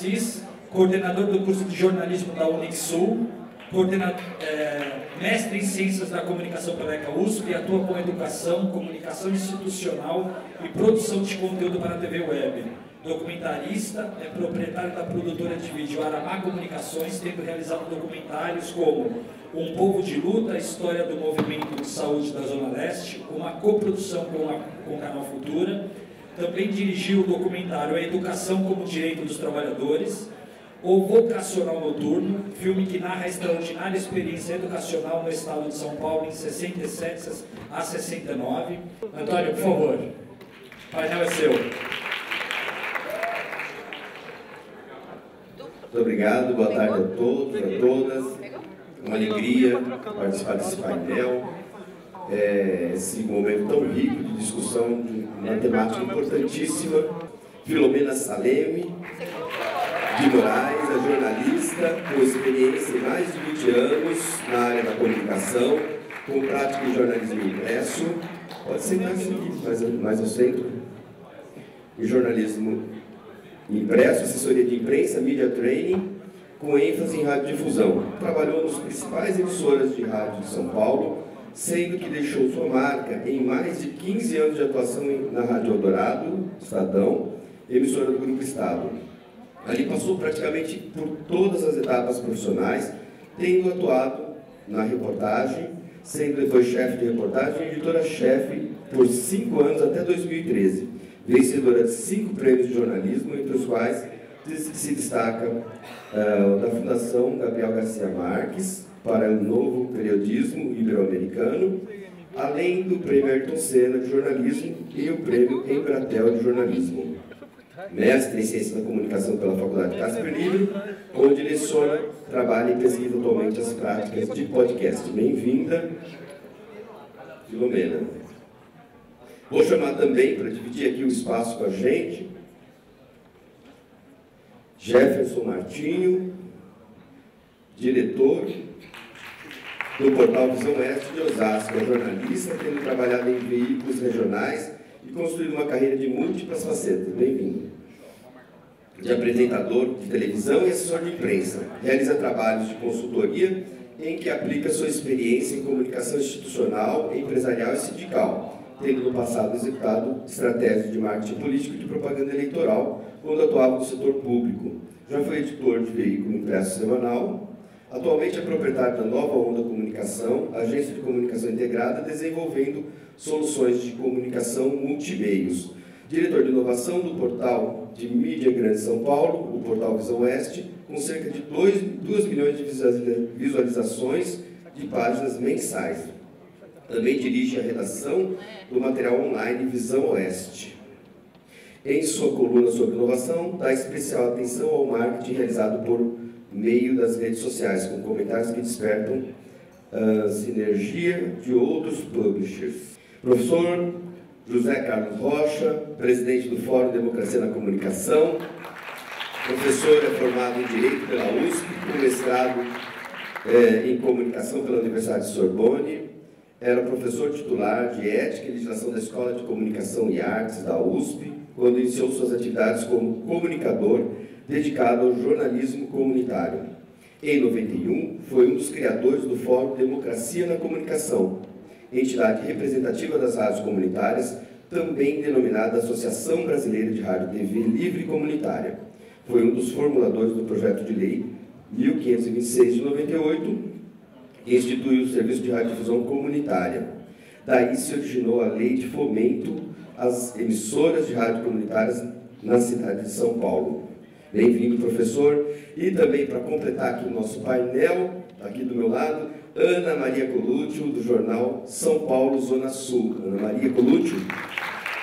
Assis, coordenador do curso de jornalismo da Unixul, mestre em Ciências da Comunicação pela ECA USP, atua com educação, comunicação institucional e produção de conteúdo para a TV Web. Documentarista, é proprietário da produtora de vídeo Aramá Comunicações, tendo realizado documentários como Um Povo de Luta, a história do movimento de saúde da Zona Leste, uma coprodução com o Canal Futura. Também dirigiu o documentário A Educação como Direito dos Trabalhadores, O Vocacional Noturno, filme que narra a extraordinária experiência educacional no estado de São Paulo em 67 a 69. Antônio, por favor, o painel é seu. Muito obrigado, boa tarde a todos, a todas. Uma alegria participar desse painel, esse momento tão rico de discussão de uma temática importantíssima. Filomena Saleme de Moraes, a jornalista com experiência em mais de 20 anos na área da comunicação, com prática em jornalismo impresso. Pode ser mais ao centro. Em jornalismo impresso, assessoria de imprensa, media training, com ênfase em radiodifusão. Trabalhou nas principais emissoras de rádio de São Paulo, sendo que deixou sua marca em mais de 15 anos de atuação na Rádio Eldorado, Estadão, emissora do Grupo Estado. Ali passou praticamente por todas as etapas profissionais, tendo atuado na reportagem, sendo depois chefe de reportagem e editora-chefe por 5 anos até 2013. Vencedora de 5 prêmios de jornalismo, entre os quais se destaca da Fundação Gabriel Garcia Marques para o Novo Periodismo Ibero-Americano, além do Prêmio Ayrton Senna de Jornalismo e o Prêmio Embratel de Jornalismo. Mestre em Ciência da Comunicação pela Faculdade Casper Libero, onde leciona, trabalha e pesquisa atualmente as práticas de podcast. Bem-vinda, Filomena. Vou chamar também, para dividir aqui o espaço com a gente, Jefferson Martinho, diretor do portal Visão Oeste de Osasco, é jornalista, tendo trabalhado em veículos regionais e construído uma carreira de múltiplas facetas. Bem-vindo. De apresentador de televisão e assessor de imprensa. Realiza trabalhos de consultoria em que aplica sua experiência em comunicação institucional, empresarial e sindical, tendo no passado executado estratégias de marketing político e de propaganda eleitoral, quando atuava no setor público. Já foi editor de veículo impresso semanal. Atualmente é proprietário da Nova Onda Comunicação, agência de comunicação integrada, desenvolvendo soluções de comunicação multimeios. Diretor de inovação do portal de mídia Grande São Paulo, o portal Visão Oeste, com cerca de 2 milhões de visualizações de páginas mensais. Também dirige a redação do material online Visão Oeste. Em sua coluna sobre inovação, dá especial atenção ao marketing realizado por meio das redes sociais, com comentários que despertam a sinergia de outros publishers. Professor José Carlos Rocha, presidente do Fórum Democracia na Comunicação, professor é formado em Direito pela USP, com mestrado em Comunicação pela Universidade de Sorbonne, era professor titular de Ética e Legislação da Escola de Comunicação e Artes da USP, quando iniciou suas atividades como comunicador dedicado ao jornalismo comunitário. Em 91, foi um dos criadores do Fórum Democracia na Comunicação, entidade representativa das rádios comunitárias, também denominada Associação Brasileira de Rádio e TV Livre e Comunitária. Foi um dos formuladores do projeto de lei 1526 de 98, que instituiu o Serviço de Radiodifusão Comunitária. Daí se originou a Lei de Fomento às Emissoras de Rádio Comunitárias na cidade de São Paulo. Bem-vindo, professor. E também, para completar aqui o nosso painel, aqui do meu lado, Ana Maria Coluccio, do jornal São Paulo Zona Sul. Ana Maria Coluccio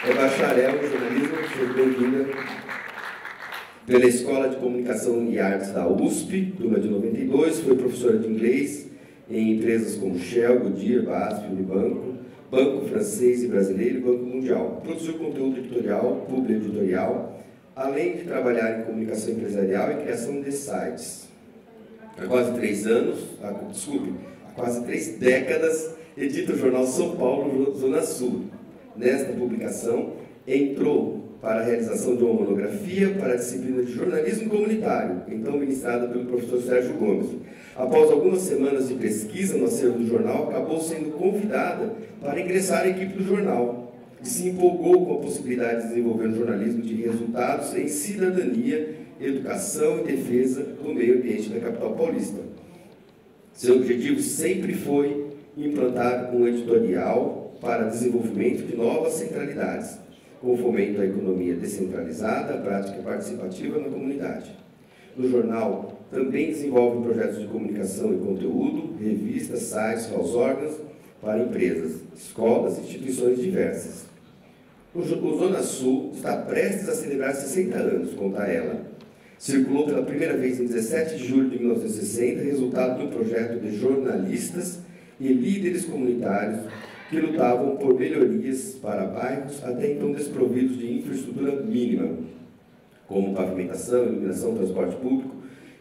é bacharel em jornalismo, seja bem-vinda, pela Escola de Comunicação e Artes da USP, turma de 92, foi professora de inglês em empresas como Shell, Goodyear, BASF, Unibanco, Banco Francês e Brasileiro e Banco Mundial. Produziu conteúdo editorial, publi editorial, além de trabalhar em comunicação empresarial e criação de sites. Há quase 3 décadas, edita o jornal São Paulo Zona Sul. Nesta publicação, entrou para a realização de uma monografia para a disciplina de jornalismo comunitário, então ministrada pelo professor Sérgio Gomes. Após algumas semanas de pesquisa no acervo do jornal, acabou sendo convidada para ingressar à equipe do jornal e se empolgou com a possibilidade de desenvolver um jornalismo de resultados em cidadania, educação e defesa do meio ambiente da capital paulista. Seu objetivo sempre foi implantar um editorial para desenvolvimento de novas centralidades, com fomento à economia descentralizada, à prática participativa na comunidade. No jornal, também desenvolve projetos de comunicação e conteúdo, revistas, sites, house organs para empresas, escolas e instituições diversas. O Zona Sul está prestes a celebrar 60 anos, conta ela. Circulou pela primeira vez em 17 de julho de 1960, resultado de um projeto de jornalistas e líderes comunitários que lutavam por melhorias para bairros até então desprovidos de infraestrutura mínima, como pavimentação, iluminação, transporte público,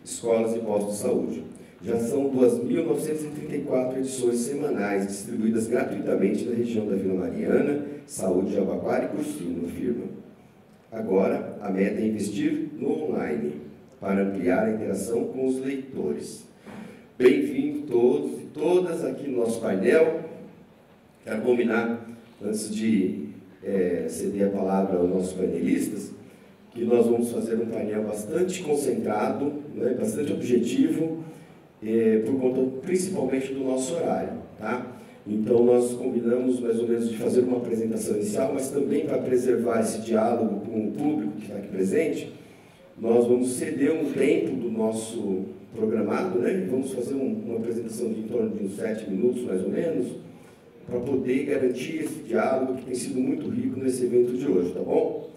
escolas e postos de saúde. Já são 2.934 edições semanais distribuídas gratuitamente na região da Vila Mariana, Saúde, Jabaquara e Cursino, afirma. Agora, a meta é investir no online, para ampliar a interação com os leitores. Bem-vindos todos e todas aqui no nosso painel. Quero combinar, antes de ceder a palavra aos nossos panelistas, que nós vamos fazer um painel bastante concentrado, né, bastante objetivo, por conta principalmente do nosso horário, tá? Então, nós combinamos mais ou menos de fazer uma apresentação inicial, mas também para preservar esse diálogo com o público que está aqui presente, nós vamos ceder um tempo do nosso programado, né? E vamos fazer uma apresentação de em torno de uns 7 minutos, mais ou menos, para poder garantir esse diálogo que tem sido muito rico nesse evento de hoje, tá bom?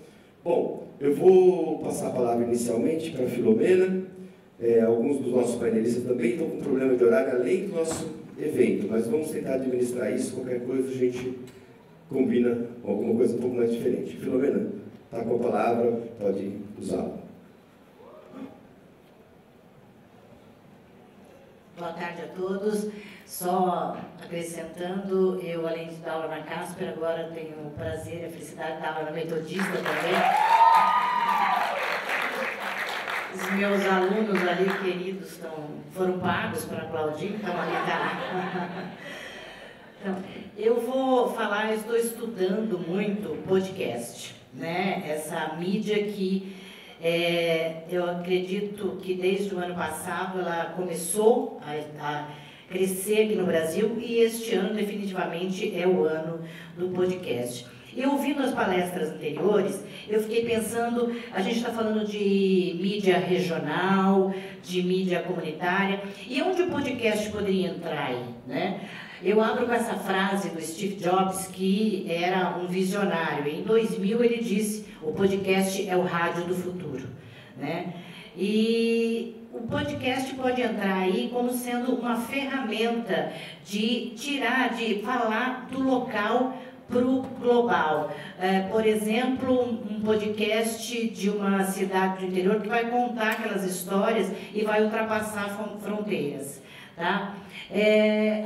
Bom, eu vou passar a palavra inicialmente para a Filomena. Alguns dos nossos panelistas também estão com problema de horário, além do nosso evento, mas vamos tentar administrar isso. Qualquer coisa a gente combina alguma coisa um pouco mais diferente. Filomena, está com a palavra, pode usá-la. Boa tarde a todos. Só acrescentando, eu, além de dar aula na Casper, agora tenho o prazer e a felicidade de dar aula na Metodista também. Os meus alunos ali, queridos, foram pagos para aplaudir, então ali está. Então, eu vou falar, eu estou estudando muito podcast, né? Essa mídia que eu acredito que desde o ano passado ela começou a crescer aqui no Brasil e este ano definitivamente é o ano do podcast. E ouvindo as palestras anteriores, eu fiquei pensando, a gente está falando de mídia regional, de mídia comunitária, e onde o podcast poderia entrar aí, né? Eu abro com essa frase do Steve Jobs, que era um visionário. Em 2000 ele disse, o podcast é o rádio do futuro, né? E o podcast pode entrar aí como sendo uma ferramenta de falar do local para o global. Por exemplo, um podcast de uma cidade do interior que vai contar aquelas histórias e vai ultrapassar fronteiras. Tá?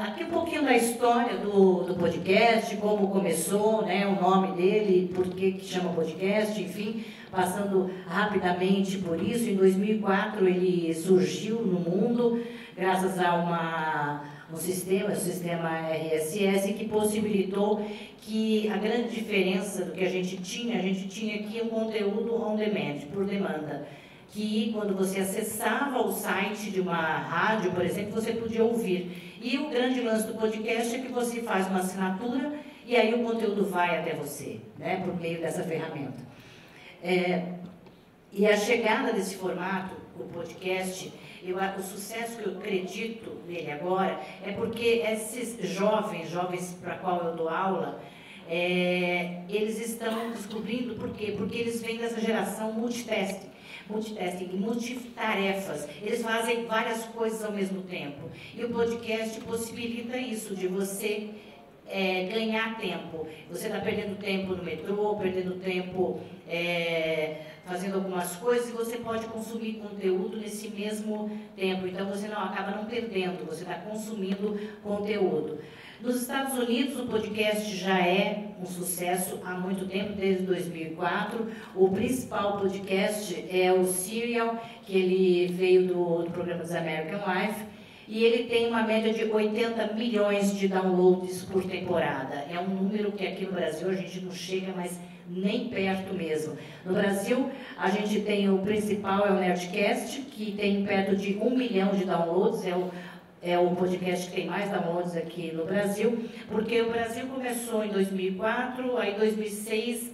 Aqui um pouquinho da história do podcast, como começou, né, o nome dele, por que chama podcast, enfim, passando rapidamente por isso. Em 2004 ele surgiu no mundo graças a o sistema RSS, que possibilitou que a grande diferença do que a gente tinha aqui um conteúdo on demand, por demanda, que quando você acessava o site de uma rádio, por exemplo, você podia ouvir. E o grande lance do podcast é que você faz uma assinatura e aí o conteúdo vai até você, né, por meio dessa ferramenta. E a chegada desse formato, o podcast, o sucesso que eu acredito nele agora é porque esses jovens para qual eu dou aula, eles estão descobrindo por quê? Porque eles vêm dessa geração multitasking, multitarefas. Eles fazem várias coisas ao mesmo tempo. E o podcast possibilita isso, de você ganhar tempo. Você está perdendo tempo no metrô, perdendo tempo fazendo algumas coisas, e você pode consumir conteúdo nesse mesmo tempo. Então, você acaba não perdendo, você está consumindo conteúdo. Nos Estados Unidos, o podcast já é um sucesso há muito tempo, desde 2004. O principal podcast é o Serial, que ele veio do programa dos American Life, e ele tem uma média de 80 milhões de downloads por temporada. É um número que aqui no Brasil a gente não chega, mas nem perto mesmo. No Brasil, a gente tem o principal, é o Nerdcast, que tem perto de 1 milhão de downloads, é o podcast que tem mais downloads aqui no Brasil, porque o Brasil começou em 2004, aí em 2006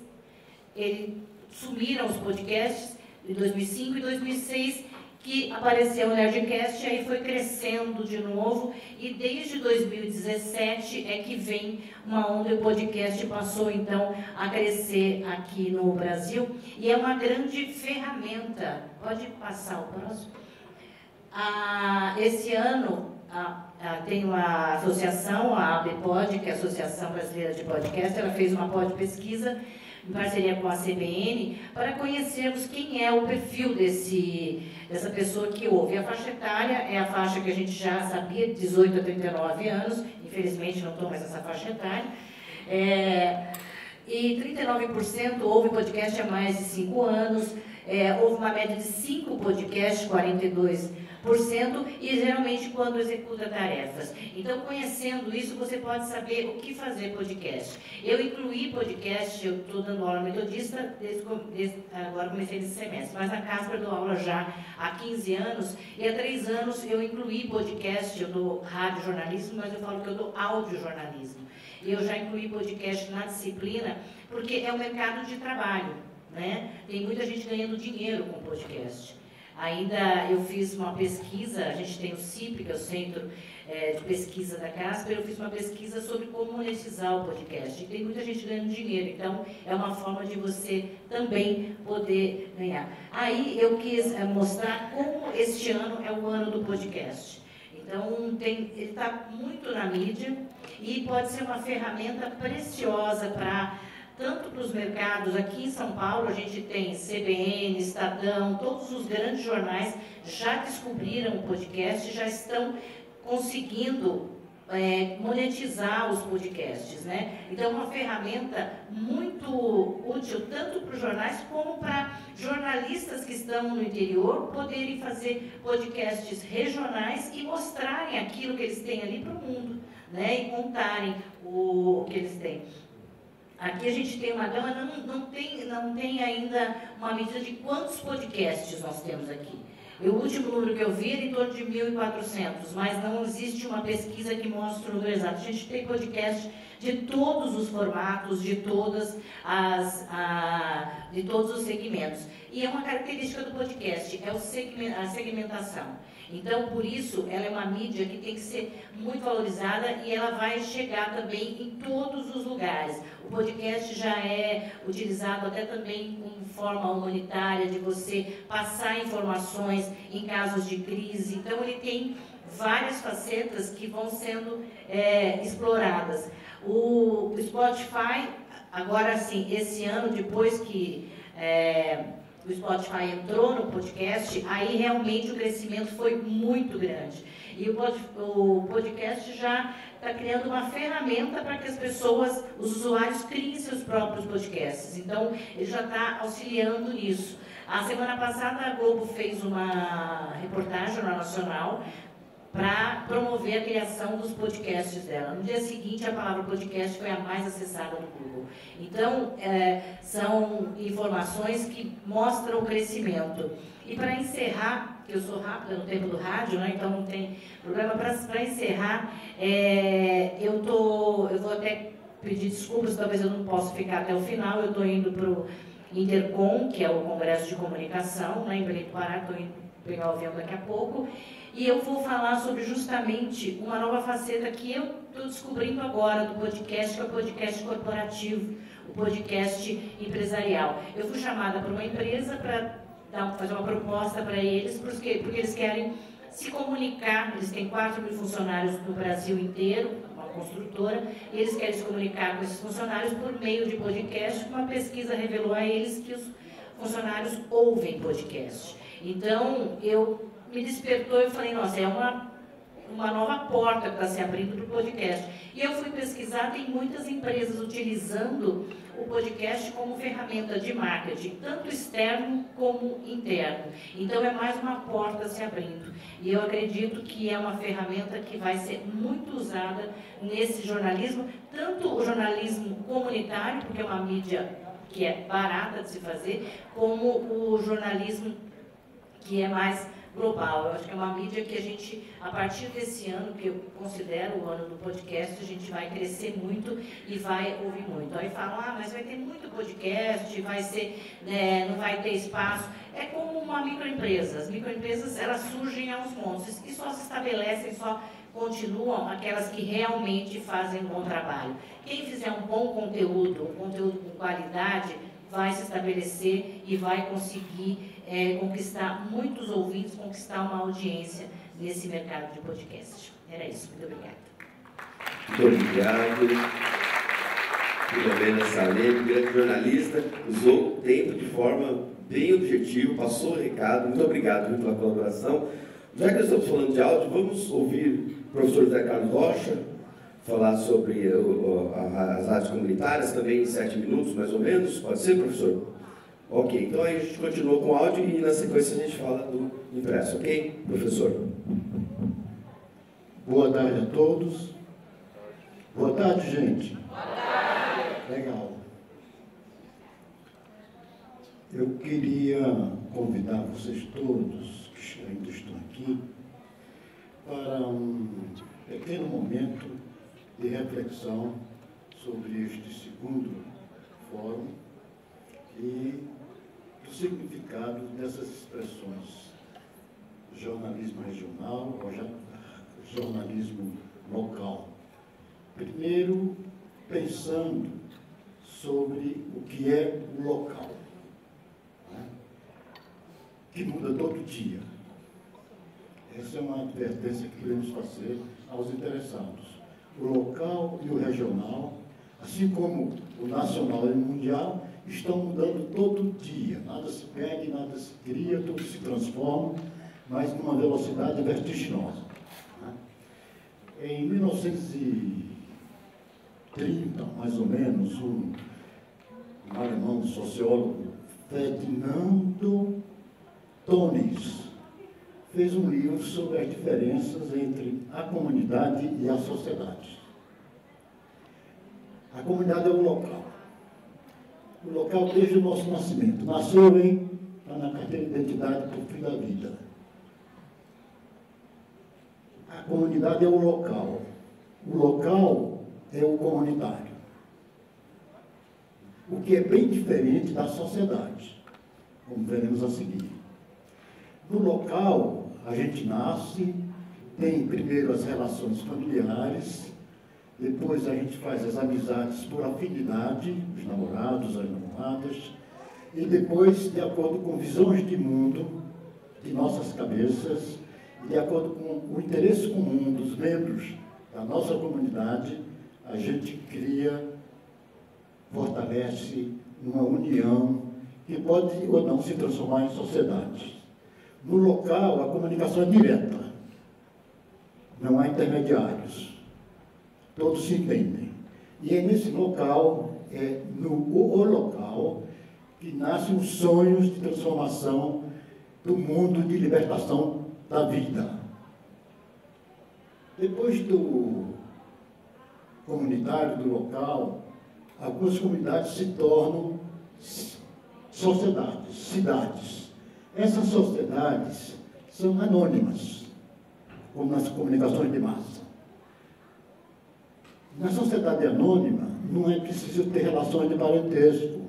sumiram os podcasts, em 2005 e 2006 que apareceu o Nerdcast, aí foi crescendo de novo, e desde 2017 é que vem uma onda, e o podcast passou então a crescer aqui no Brasil, e é uma grande ferramenta. Pode passar o próximo? Esse ano tem uma associação, a ABPOD, que é a Associação Brasileira de Podcast, ela fez uma pesquisa em parceria com a CBN, para conhecermos quem é o perfil dessa pessoa que ouve. A faixa etária é a faixa que a gente já sabia, 18 a 39 anos, infelizmente não estou mais nessa faixa etária, e 39% ouve podcast há mais de 5 anos, houve uma média de 5 podcasts, 42%, e geralmente quando executa tarefas. Então, conhecendo isso, você pode saber o que fazer podcast. Eu incluí podcast, eu estou dando aula metodista, agora comecei nesse semestre, mas na Casper eu dou aula já há 15 anos, e há 3 anos eu incluí podcast, eu dou rádio jornalismo, mas eu falo que eu dou audiojornalismo. E eu já incluí podcast na disciplina, porque é um mercado de trabalho, né? Tem muita gente ganhando dinheiro com podcast. Ainda eu fiz uma pesquisa, a gente tem o CIP, que é o Centro de Pesquisa da Casper, eu fiz uma pesquisa sobre como monetizar o podcast. E tem muita gente ganhando dinheiro, então é uma forma de você também poder ganhar. Aí eu quis mostrar como este ano é o ano do podcast. Então, ele está muito na mídia e pode ser uma ferramenta preciosa tanto para os mercados. Aqui em São Paulo, a gente tem CBN, Estadão, todos os grandes jornais já descobriram o podcast, já estão conseguindo monetizar os podcasts, né? Então, é uma ferramenta muito útil, tanto para os jornais como para jornalistas que estão no interior poderem fazer podcasts regionais e mostrarem aquilo que eles têm ali para o mundo, né? E contarem o que eles têm. Aqui a gente tem uma gama, não tem ainda uma medida de quantos podcasts nós temos aqui. O último número que eu vi era em torno de 1.400, mas não existe uma pesquisa que mostre o número exato. A gente tem podcast de todos os formatos, de todos os segmentos. E é uma característica do podcast, é a segmentação. Então, por isso, ela é uma mídia que tem que ser muito valorizada e ela vai chegar também em todos os lugares. O podcast já é utilizado até também como forma humanitária de você passar informações em casos de crise. Então, ele tem várias facetas que vão sendo exploradas. O Spotify, agora sim, esse ano, depois que o Spotify entrou no podcast, aí realmente o crescimento foi muito grande. E o podcast já está criando uma ferramenta para que as pessoas, os usuários, criem seus próprios podcasts. Então, ele já está auxiliando nisso. A semana passada, a Globo fez uma reportagem no Nacional para promover a criação dos podcasts dela. No dia seguinte, a palavra podcast foi a mais acessada do Google. Então, são informações que mostram o crescimento. E para encerrar, que eu sou rápida no tempo do rádio, né, então não tem problema, para encerrar, eu vou até pedir desculpas, talvez eu não possa ficar até o final, eu estou indo para o Intercom, que é o Congresso de Comunicação, né, em Belém do Pará, estou indo pegar o avião daqui a pouco, e eu vou falar sobre justamente uma nova faceta que eu estou descobrindo agora do podcast, que é o podcast corporativo, o podcast empresarial. Eu fui chamada por uma empresa para fazer uma proposta para eles, porque eles querem se comunicar, eles têm 4.000 funcionários no Brasil inteiro, uma construtora, e eles querem se comunicar com esses funcionários por meio de podcast. Uma pesquisa revelou a eles que os funcionários ouvem podcast. Então, me despertou e falei, nossa, é uma nova porta que está se abrindo para o podcast. E eu fui pesquisar, tem muitas empresas utilizando o podcast como ferramenta de marketing, tanto externo como interno. Então, é mais uma porta se abrindo. E eu acredito que é uma ferramenta que vai ser muito usada nesse jornalismo, tanto o jornalismo comunitário, porque é uma mídia que é barata de se fazer, como o jornalismo que é mais global. Eu acho que é uma mídia que a gente, a partir desse ano, que eu considero o ano do podcast, a gente vai crescer muito e vai ouvir muito. Aí falam, mas vai ter muito podcast, vai ser, não vai ter espaço. É como uma microempresa. As microempresas, elas surgem aos montes e só se estabelecem, só continuam aquelas que realmente fazem um bom trabalho. Quem fizer um bom conteúdo, um conteúdo com qualidade, vai se estabelecer e vai conseguir conquistar muitos ouvintes, conquistar uma audiência nesse mercado de podcast. Era isso. Muito obrigada. Muito obrigado. Filomena Salem, grande jornalista, usou o tempo de forma bem objetiva, passou o recado. Muito obrigado pela colaboração. Já que estamos falando de áudio, vamos ouvir o professor José Carlos Rocha falar sobre as rádios comunitárias, também em 7 minutos, mais ou menos. Pode ser, professor? Ok, então aí a gente continua com o áudio e na sequência a gente fala do impresso, ok, professor? Boa tarde a todos. Boa tarde, gente. Boa tarde. Legal. Eu queria convidar vocês todos que ainda estão aqui para um pequeno momento de reflexão sobre este segundo fórum e o significado dessas expressões, jornalismo regional ou jornalismo local. Primeiro, pensando sobre o que é o local, né? Que muda todo dia. Essa é uma advertência que queremos fazer aos interessados. O local e o regional, assim como o nacional e o mundial, estão mudando todo dia. Nada se perde, nada se cria, tudo se transforma, mas numa velocidade vertiginosa. Em 1930, mais ou menos, um alemão sociólogo, Ferdinando Tönnies, fez um livro sobre as diferenças entre a comunidade e a sociedade. A comunidade é um local. O local desde o nosso nascimento. Nasceu está na carteira de identidade por fim da vida. A comunidade é o local. O local é o comunitário. O que é bem diferente da sociedade, como veremos a seguir. No local, a gente nasce, tem primeiro as relações familiares, depois a gente faz as amizades por afinidade, os namorados, as namoradas, e depois, de acordo com visões de mundo, de nossas cabeças, e de acordo com o interesse comum dos membros da nossa comunidade, a gente cria, fortalece uma união que pode ou não se transformar em sociedade. No local, a comunicação é direta, não há intermediários. Todos se entendem. E é nesse local, no local, que nascem os sonhos de transformação do mundo, de libertação da vida. Depois do comunitário, do local, algumas comunidades se tornam sociedades, cidades. Essas sociedades são anônimas, como nas comunicações de massa. Na sociedade anônima, não é preciso ter relações de parentesco,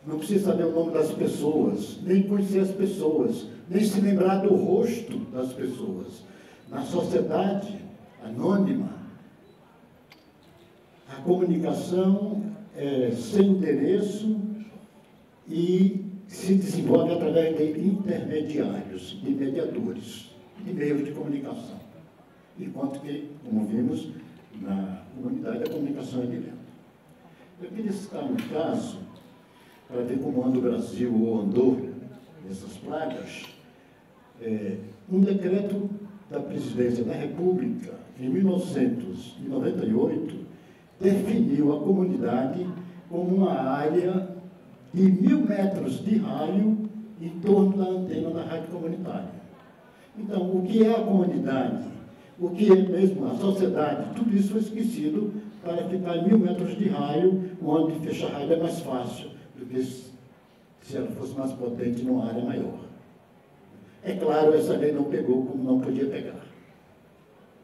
não precisa saber o nome das pessoas, nem conhecer as pessoas, nem se lembrar do rosto das pessoas. Na sociedade anônima, a comunicação é sem endereço e se desenvolve através de intermediários, de mediadores, de meios de comunicação. Enquanto que, como vimos, na comunidade a comunicação é direta. Eu queria citar um caso, para ver como anda o Brasil ou andou nessas plagas, um decreto da Presidência da República, em 1998, definiu a comunidade como uma área de 1.000 metros de raio em torno da antena da rádio comunitária. Então, o que é a comunidade, o que é mesmo a sociedade, tudo isso foi esquecido para ficar em 1.000 metros de raio, onde fechar raio é mais fácil do que se ela fosse mais potente numa área maior. É claro, essa lei não pegou como não podia pegar,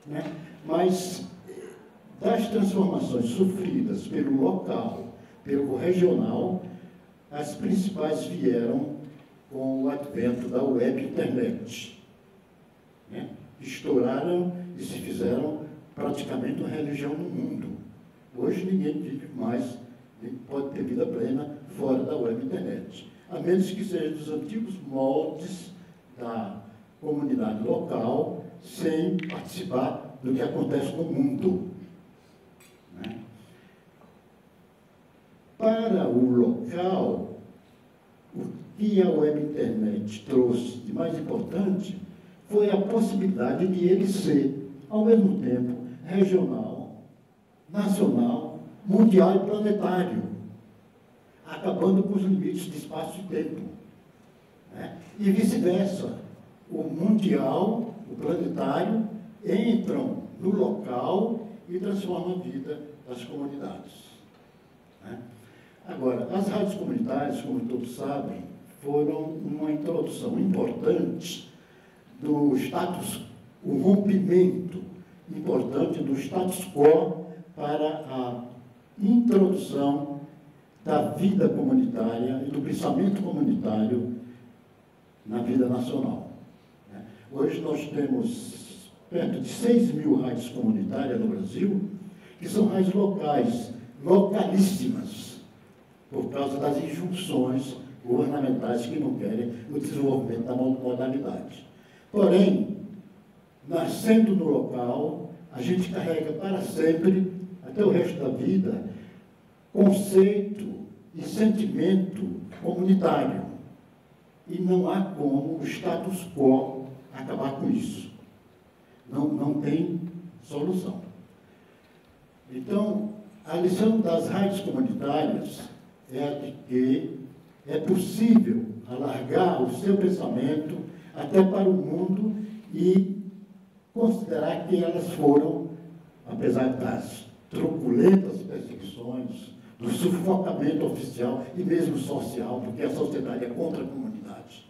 né? Mas das transformações sofridas pelo local, pelo regional, as principais vieram com o advento da web internet, né? Estouraram e se fizeram praticamente uma religião no mundo. Hoje ninguém vive mais, nem pode ter vida plena fora da web internet, a menos que seja dos antigos moldes da comunidade local, sem participar do que acontece no mundo, né? Para o local, o que a web internet trouxe de mais importante foi a possibilidade de ele ser, ao mesmo tempo, regional, nacional, mundial e planetário, acabando com os limites de espaço e tempo, né? E vice-versa. O mundial, o planetário, entram no local e transformam a vida das comunidades, né? Agora, as rádios comunitárias, como todos sabem, foram uma introdução importante do status, o rompimento importante do status quo para a introdução da vida comunitária e do pensamento comunitário na vida nacional. Hoje nós temos perto de 6.000 rádios comunitárias no Brasil, que são rádios locais, localíssimas, por causa das injunções governamentais que não querem o desenvolvimento da modalidade. Porém, nascendo no local, a gente carrega para sempre, até o resto da vida, conceito e sentimento comunitário. E não há como o status quo acabar com isso. Não tem solução. Então, a lição das rádios comunitárias é a de que é possível alargar o seu pensamento até para o mundo e considerar que elas foram, apesar das truculentas perseguições, do sufocamento oficial e mesmo social, porque a sociedade é contra a comunidade.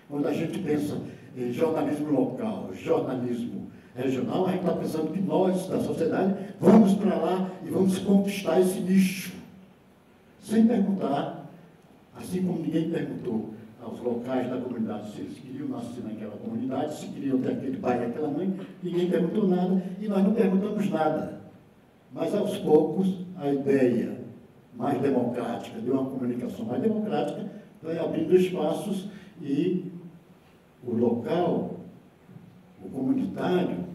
Quando a gente pensa em jornalismo local, jornalismo regional, a gente está pensando que nós, da sociedade, vamos para lá e vamos conquistar esse nicho, sem perguntar, assim como ninguém perguntou aos locais da comunidade se eles queriam nascer naquela comunidade, se queriam ter aquele pai e aquela mãe, ninguém perguntou nada e nós não perguntamos nada. Mas, aos poucos, a ideia mais democrática, de uma comunicação mais democrática, vai abrindo espaços e o local, o comunitário,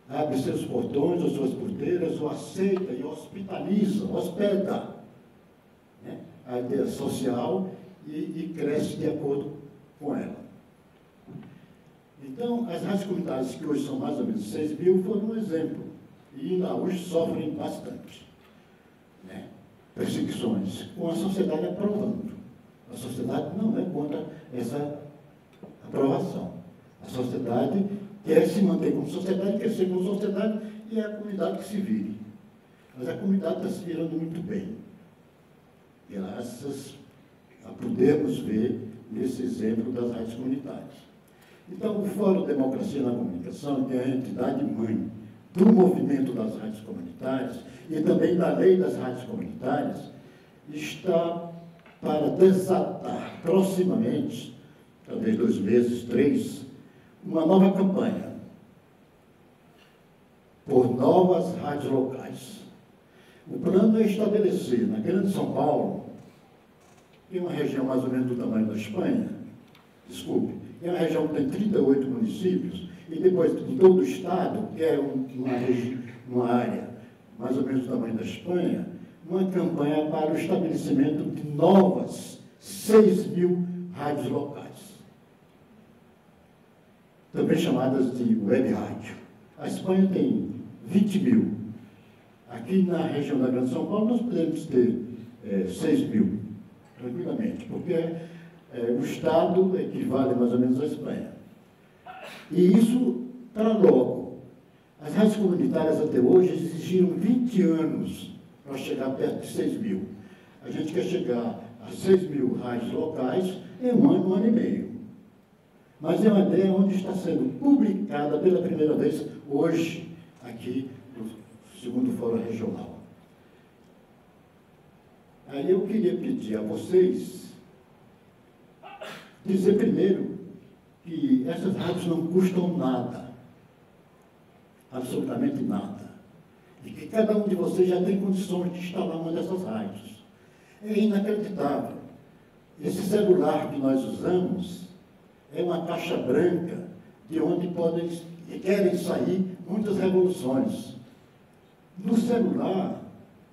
abre seus portões, as suas porteiras, o aceita e hospitaliza, hospeda, né, a ideia social e cresce de acordo com ela. Então, as rádios comunitárias, que hoje são mais ou menos 6.000, foram um exemplo. E ainda hoje sofrem bastante, né, perseguições, com a sociedade aprovando. A sociedade não é contra essa aprovação. A sociedade quer se manter como sociedade, quer ser como sociedade, e é a comunidade que se vire. Mas a comunidade está se virando muito bem, graças a podermos ver nesse exemplo das rádios comunitárias. Então, o Fórum Democracia na Comunicação, que é a entidade mãe do movimento das rádios comunitárias e também da lei das rádios comunitárias, está para desatar proximamente, talvez 2 meses, 3, uma nova campanha por novas rádios locais. O plano é estabelecer na Grande São Paulo, que é uma região mais ou menos do tamanho da Espanha, é uma região que tem 38 municípios, e depois de todo o estado, que é uma área mais ou menos do tamanho da Espanha, uma campanha para o estabelecimento de novas 6.000 rádios locais. também chamadas de web rádio. A Espanha tem 20 mil. Aqui na região da Grande São Paulo nós podemos ter 6 mil, tranquilamente, porque o Estado equivale mais ou menos à Espanha. E isso para logo. As rádios comunitárias até hoje exigiram 20 anos para chegar perto de 6 mil. A gente quer chegar a 6 mil rádios locais em um ano e meio. Mas é uma ideia onde está sendo publicada pela primeira vez hoje, aqui no segundo Fórum Regional. Aí eu queria pedir a vocês dizer primeiro que essas rádios não custam nada, absolutamente nada, e que cada um de vocês já tem condições de instalar uma dessas rádios. É inacreditável. Esse celular que nós usamos é uma caixa branca de onde podem e querem sair muitas revoluções. No celular,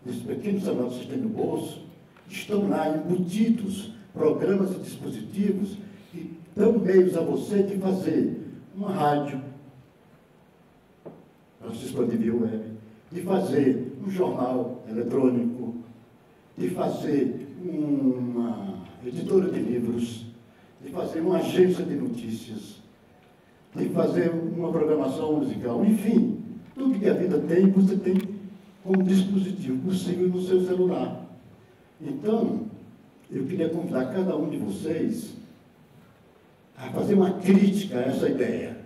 nesse pequeno celular que vocês têm no bolso, estão lá embutidos programas e dispositivos que dão meios a você de fazer uma rádio, para se expandir via web, de fazer um jornal eletrônico, de fazer uma editora de livros, de fazer uma agência de notícias, de fazer uma programação musical, enfim, tudo que a vida tem, você tem como dispositivo possível no seu celular. Então, eu queria convidar cada um de vocês a fazer uma crítica a essa ideia.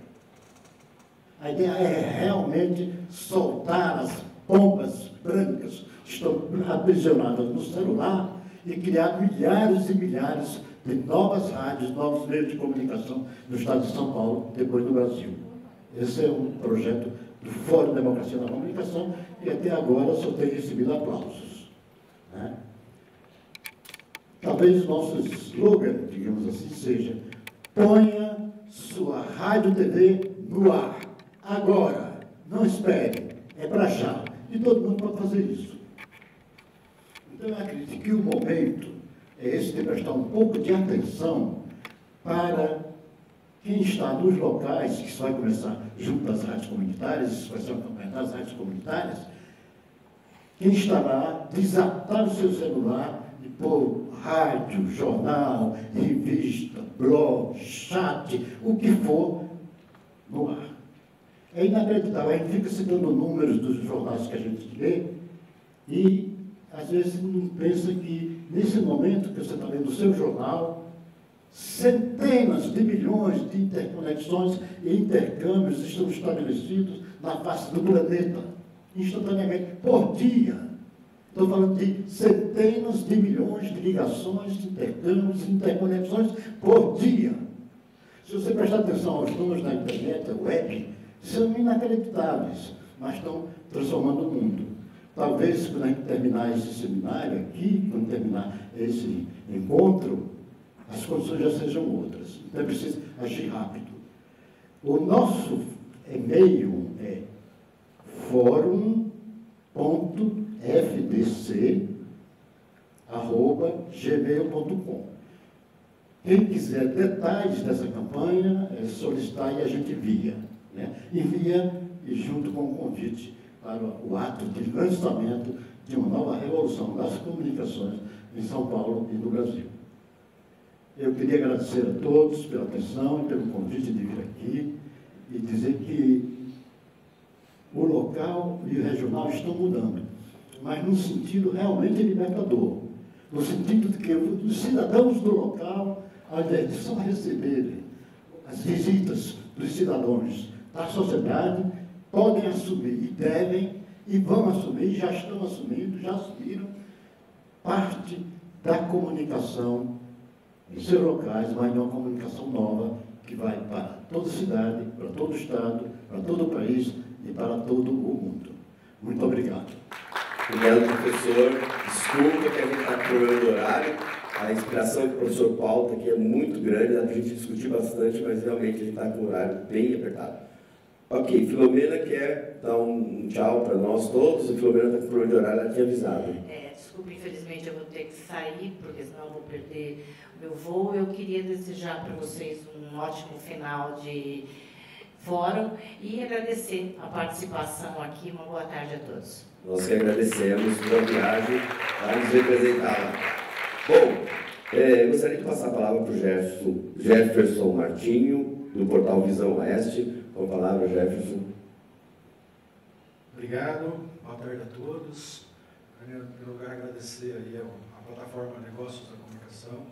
A ideia é realmente soltar as bombas brancas que estão aprisionadas no celular e criar milhares e milhares de novas rádios, novos meios de comunicação no estado de São Paulo, depois do Brasil. Esse é um projeto do Fórum Democracia da Comunicação e até agora só tem recebido aplausos, né? Talvez o nosso slogan, digamos assim, seja: ponha sua rádio TV no ar. Agora, não espere, é para já. E todo mundo pode fazer isso. Então, eu acredito que o momento é esse de prestar um pouco de atenção para quem está nos locais, que isso vai começar junto às rádios comunitárias, isso vai ser uma campanha das rádios comunitárias, quem está lá, desatar o seu celular e pôr rádio, jornal, revista, blog, chat, o que for, no ar. É inacreditável, a gente fica citando números dos jornais que a gente lê e, às vezes, não pensa que, nesse momento que você está lendo o seu jornal, centenas de milhões de interconexões e intercâmbios estão estabelecidos na face do planeta, instantaneamente, por dia. Estou falando de centenas de milhões de ligações, de intercâmbios, de interconexões por dia. Se você prestar atenção aos números da internet, a web, são inacreditáveis, mas estão transformando o mundo. Talvez, quando a gente terminar esse seminário aqui, quando terminar esse encontro, as condições já sejam outras. Então é preciso agir rápido. O nosso e-mail é forum.fdc@gmail.com. Quem quiser detalhes dessa campanha, é solicitar e a gente envia. Né? Envia e junto com o convite para o ato de lançamento de uma nova revolução das comunicações em São Paulo e no Brasil. Eu queria agradecer a todos pela atenção e pelo convite de vir aqui e dizer que o local e o regional estão mudando, mas num sentido realmente libertador, no sentido de que os cidadãos do local, ao invés de só receberem as visitas dos cidadãos da sociedade, podem assumir e devem e vão assumir, já estão assumindo, já assumiram parte da comunicação em seus locais, mas uma comunicação nova que vai para toda cidade, para todo estado, para todo o país e para todo o mundo. Muito obrigado. Obrigado, professor. Desculpa que a gente está com problema de horário. A inspiração que o professor Paulo está aqui é muito grande, dá para a gente discutir bastante, mas realmente a gente está com o horário bem apertado. Ok, Filomena quer dar um tchau para nós todos. A Filomena está com problema de horário, ela tinha avisado. Desculpa, infelizmente eu vou ter que sair, porque senão eu vou perder o meu voo. Eu queria desejar para vocês um ótimo final de fórum e agradecer a participação aqui. Uma boa tarde a todos. Nós que agradecemos pela viagem para nos representar. Bom, gostaria de passar a palavra para o Jefferson Martinho, do portal Visão Oeste. Com a palavra, Jefferson. Obrigado, boa tarde a todos. Em primeiro lugar, agradecer aí a plataforma Negócios da Comunicação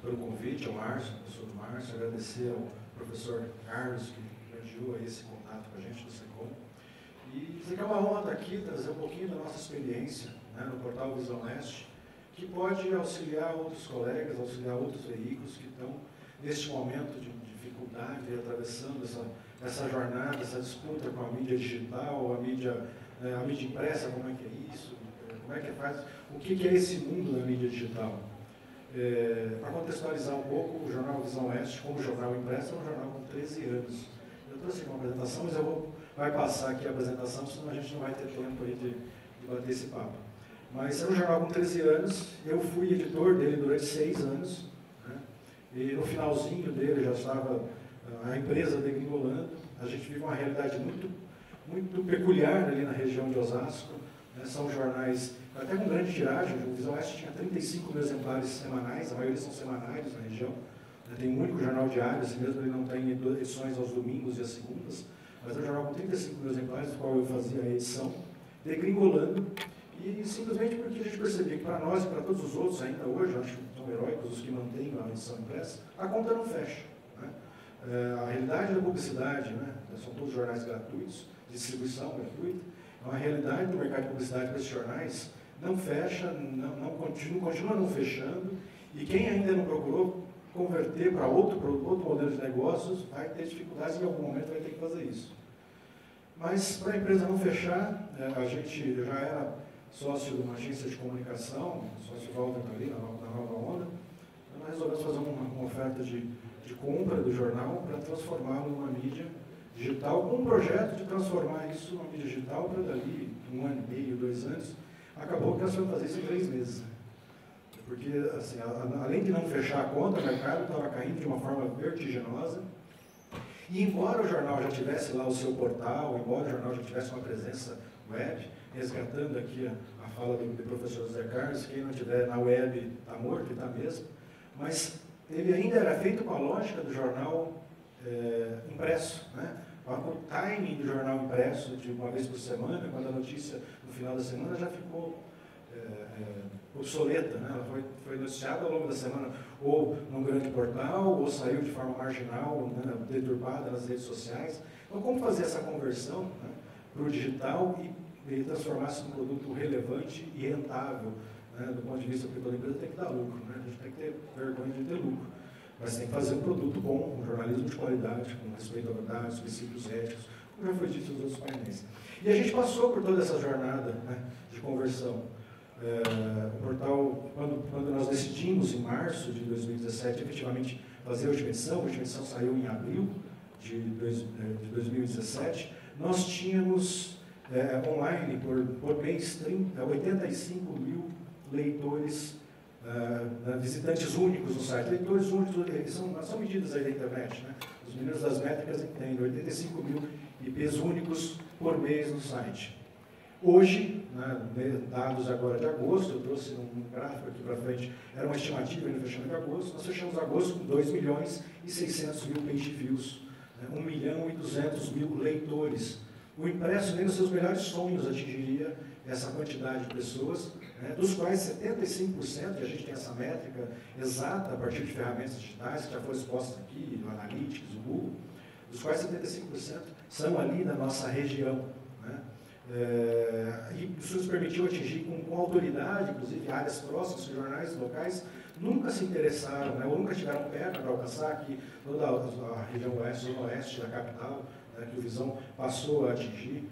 pelo convite, ao Márcio, ao professor Márcio, agradecer ao professor Carlos, que mediou esse contato com a gente do SECOM. E dizer que é uma honra estar aqui, trazer um pouquinho da nossa experiência, né, no portal Visão Oeste, que pode auxiliar outros colegas, auxiliar outros veículos que estão neste momento de dificuldade, atravessando essa jornada, essa disputa com a mídia digital, a mídia impressa, como é que é isso, como é que faz, o que é esse mundo da mídia digital. Para contextualizar um pouco, o jornal Visão Oeste, como jornal impresso, é um jornal com 13 anos. Eu trouxe aqui uma apresentação, mas vai passar aqui a apresentação, senão a gente não vai ter tempo aí de bater esse papo. Mas é um jornal com 13 anos, eu fui editor dele durante 6 anos, né? E no finalzinho dele já estava a empresa degringolando. A gente vive uma realidade muito, muito peculiar ali na região de Osasco, né? São jornais até com grande tiragem. O Visão Oeste tinha 35 mil exemplares semanais, a maioria são semanários na região. Tem um único jornal diário, assim mesmo ele não tem edições aos domingos e às segundas, mas é um jornal com 35 mil exemplares, do qual eu fazia a edição, degringolando, e simplesmente porque a gente percebia que para nós e para todos os outros, ainda hoje, acho que são heróicos os que mantêm a edição impressa, a conta não fecha. Né? A realidade da publicidade, né? São todos jornais gratuitos, distribuição gratuita, então a realidade do mercado de publicidade para esses jornais não fecha, continua não fechando, e quem ainda não procurou converter para outro modelo de negócios vai ter dificuldades e em algum momento vai ter que fazer isso. Mas para a empresa não fechar, a gente já era sócio de uma agência de comunicação, sócio Walter ali na Nova Onda, nós resolvemos fazer uma oferta de compra do jornal para transformá-lo numa mídia digital, com um projeto de transformar isso numa mídia digital para dali 1 ano e meio, 2 anos. Acabou que nós fomos fazer isso em 3 meses. Porque, assim, além de não fechar a conta, o mercado estava caindo de uma forma vertiginosa. E embora o jornal já tivesse lá o seu portal, embora o jornal já tivesse uma presença web, resgatando aqui a fala do professor José Carlos, quem não estiver na web está morto, e está mesmo, mas ele ainda era feito com a lógica do jornal impresso, né? O timing do jornal impresso de uma vez por semana, quando a notícia no final da semana já ficou obsoleta, né? Ela foi noticiada ao longo da semana ou num grande portal, ou saiu de forma marginal, né, deturpada nas redes sociais. Então, como fazer essa conversão, né, para o digital e transformar-se num produto relevante e rentável, né, do ponto de vista, porque toda empresa tem que dar lucro, né? A gente tem que ter vergonha de ter lucro, mas tem que fazer um produto bom, um jornalismo de qualidade, com respeito à verdade, os princípios éticos, como já foi dito nos outros painéis. E a gente passou por toda essa jornada, né, de conversão. O portal, quando nós decidimos, em março de 2017, efetivamente fazer a última edição saiu em abril de 2017, nós tínhamos online por mês 85 mil leitores, visitantes únicos no site. Leitores únicos, são medidas aí da internet, né? Os meninos das métricas entendem, 85 mil IPs únicos por mês no site. Hoje, né, dados agora de agosto, eu trouxe um gráfico aqui para frente, era uma estimativa no fechamento de agosto, nós fechamos agosto com 2 milhões e 600 mil page views, né, 1 milhão e 200 mil leitores. O impresso nem nos seus melhores sonhos atingiria essa quantidade de pessoas, né, dos quais 75%, e a gente tem essa métrica exata a partir de ferramentas digitais, que já foram expostas aqui, no Analytics, o Google, dos quais 75% são ali da nossa região. Né? E isso nos permitiu atingir com autoridade, inclusive áreas próximas, jornais locais nunca se interessaram, né, ou nunca tiveram perna para alcançar aqui toda a região oeste da capital, né, que o Visão passou a atingir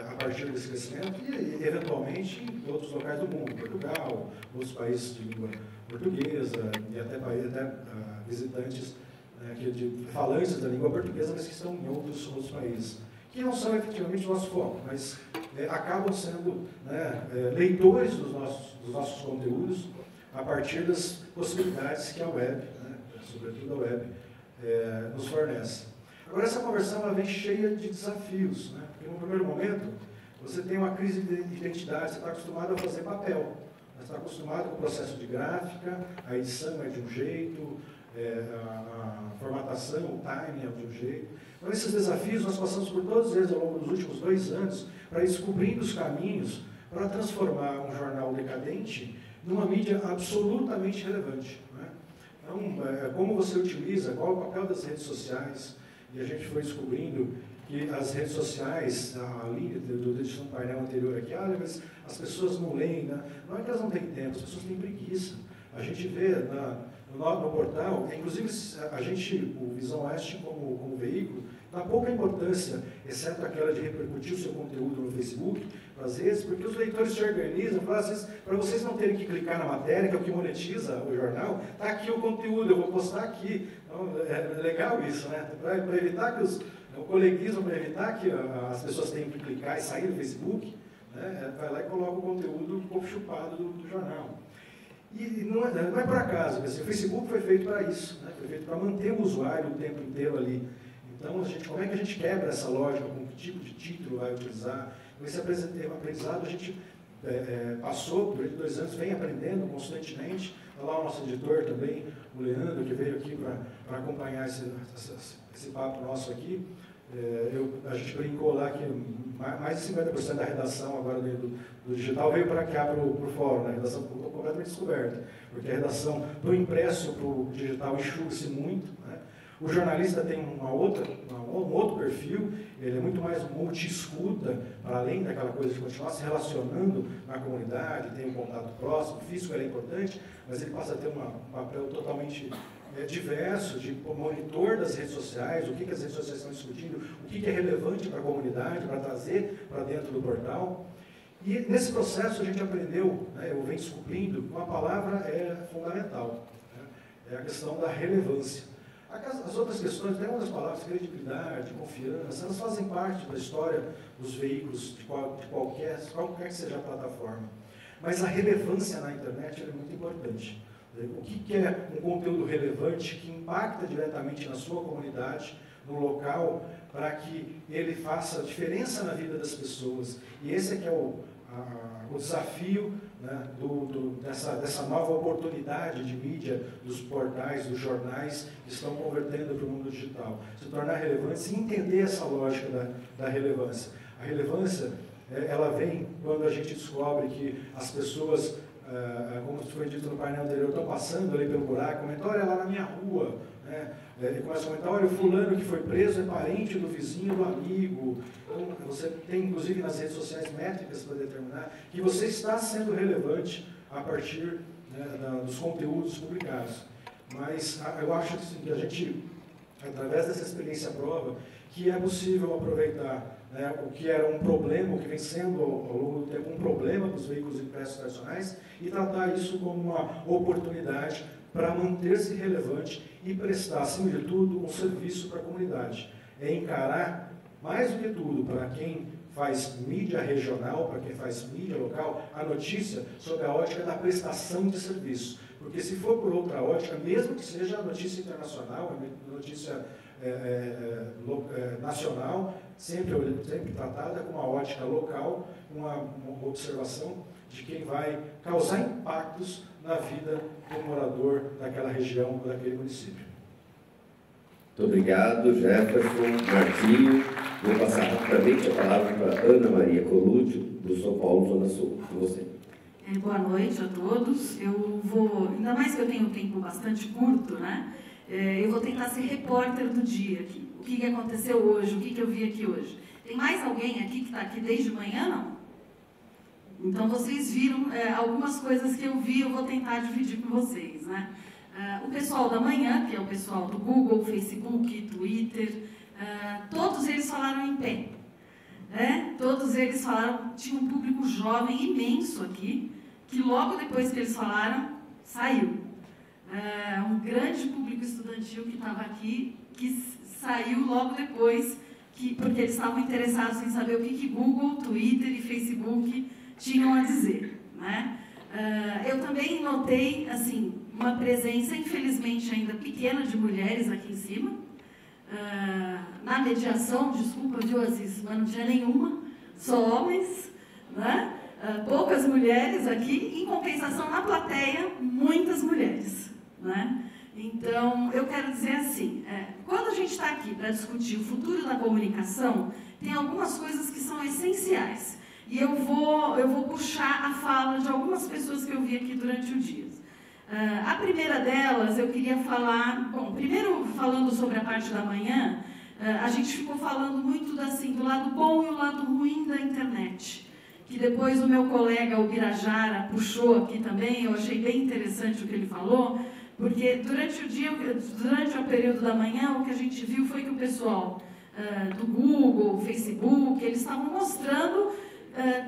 a partir desse crescimento e, eventualmente, em outros locais do mundo, Portugal, outros países de língua portuguesa e até visitantes falantes da língua portuguesa, mas que estão em outros países, que não são efetivamente o nosso foco, mas acabam sendo, né, leitores dos nossos conteúdos a partir das possibilidades que a web, né, sobretudo a web, nos fornece. Agora, essa conversão ela vem cheia de desafios, né? Porque no primeiro momento, você tem uma crise de identidade, você está acostumado a fazer papel, você está acostumado com o processo de gráfica, a edição é de um jeito, a formatação, o timing é de um jeito. Então, esses desafios, nós passamos por todos eles ao longo dos últimos 2 anos, para ir descobrindo os caminhos para transformar um jornal decadente numa mídia absolutamente relevante, né? Então, como você utiliza, qual é o papel das redes sociais, e a gente foi descobrindo que as redes sociais, a linha do edição do painel anterior aqui, mas as pessoas não leem, né? Não é que elas não têm tempo, as pessoas têm preguiça. A gente vê no portal, inclusive a gente, o Visão Oeste como veículo, dá pouca importância, exceto aquela de repercutir o seu conteúdo no Facebook, às vezes, porque os leitores se organizam, às vezes, para vocês não terem que clicar na matéria, que é o que monetiza o jornal, está aqui o conteúdo, eu vou postar aqui. Então, é legal isso, né? Para evitar que o coleguismo, para evitar que as pessoas tenham que clicar e sair do Facebook, né? Vai lá e coloca o conteúdo um pouco chupado do jornal. E não é por acaso, assim, o Facebook foi feito para isso, né? Foi feito para manter o usuário o tempo inteiro ali. Então, como é que a gente quebra essa lógica, com que tipo de título vai utilizar? Com esse aprendizado, a gente passou, durante 2 anos, vem aprendendo constantemente. Está lá o nosso editor também, o Leandro, que veio aqui para acompanhar esse papo nosso aqui. A gente brincou lá que mais de 50% da redação agora do digital veio para cá, para o fórum, né? A redação ficou completamente descoberta, porque a redação do impresso para o digital enxuga-se muito, né? O jornalista tem um outro perfil, ele é muito mais multi-escuta, para além daquela coisa de continuar se relacionando na comunidade, tem um contato próximo, o físico é importante, mas ele passa a ter um papel totalmente diverso, de monitor das redes sociais, o que as redes sociais estão discutindo, o que é relevante para a comunidade, para trazer para dentro do portal. E nesse processo a gente aprendeu, né, eu venho descobrindo, uma palavra é fundamental, né, é a questão da relevância. As outras questões, tem outras palavras, credibilidade, confiança, elas fazem parte da história dos veículos, de qualquer que seja a plataforma. Mas a relevância na internet é muito importante. O que é um conteúdo relevante que impacta diretamente na sua comunidade, no local, para que ele faça diferença na vida das pessoas. E esse é que é o desafio, né, dessa nova oportunidade de mídia, dos portais, dos jornais, que estão convertendo para o mundo digital. Se tornar relevante e entender essa lógica da relevância. A relevância, ela vem quando a gente descobre que as pessoas, como foi dito no painel anterior, estão passando ali pelo buraco, comentam, olha lá na minha rua, né? Ele começa a comentar, olha, o fulano que foi preso é parente do vizinho, do amigo. Então, você tem, inclusive, nas redes sociais métricas para determinar que você está sendo relevante a partir, né, dos conteúdos publicados. Mas eu acho que a gente, através dessa experiência prova, que é possível aproveitar, né, o que era um problema, o que vem sendo ao longo do tempo um problema dos veículos impressos tradicionais, e tratar isso como uma oportunidade para manter-se relevante e prestar, acima de tudo, um serviço para a comunidade. É encarar, mais do que tudo, para quem faz mídia regional, para quem faz mídia local, a notícia sob a ótica da prestação de serviço. Porque se for por outra ótica, mesmo que seja a notícia internacional, a notícia nacional, sempre tratada com uma ótica local, uma observação de quem vai causar impactos na vida do morador daquela região ou daquele município. Muito obrigado, Jefferson, Martinho. Vou passar rapidamente a palavra para Ana Maria Colúdio, do São Paulo, Zona Sul. Com você. Boa noite a todos. Eu vou, ainda mais que eu tenho um tempo bastante curto, né? Eu vou tentar ser repórter do dia aqui. O que aconteceu hoje, o que eu vi aqui hoje. Tem mais alguém aqui que está aqui desde manhã, não? Então, vocês viram algumas coisas que eu vi, eu vou tentar dividir com vocês, né? O pessoal da manhã, que é o pessoal do Google, Facebook, Twitter, todos eles falaram em pé. Né? Todos eles falaram, tinha um público jovem imenso aqui, que logo depois que eles falaram, saiu. Um grande público estudantil que estava aqui, que saiu logo depois, porque eles estavam interessados em saber o que Google, Twitter e Facebook tinham a dizer, né? Eu também notei, assim, uma presença, infelizmente, ainda pequena de mulheres aqui em cima, na mediação, desculpa, viu, Aziz, mas não tinha nenhuma, só homens, né? Poucas mulheres aqui, em compensação na plateia, muitas mulheres, né? Então, eu quero dizer assim, quando a gente está aqui para discutir o futuro da comunicação, tem algumas coisas que são essenciais. E eu vou puxar a fala de algumas pessoas que eu vi aqui durante o dia. A primeira delas, eu queria falar... Bom, primeiro, falando sobre a parte da manhã, a gente ficou falando muito assim, do lado bom e o lado ruim da internet. Que depois o meu colega, o Birajara, puxou aqui também, eu achei bem interessante o que ele falou, porque durante o dia, durante o período da manhã, o que a gente viu foi que o pessoal do Google, Facebook, eles estavam mostrando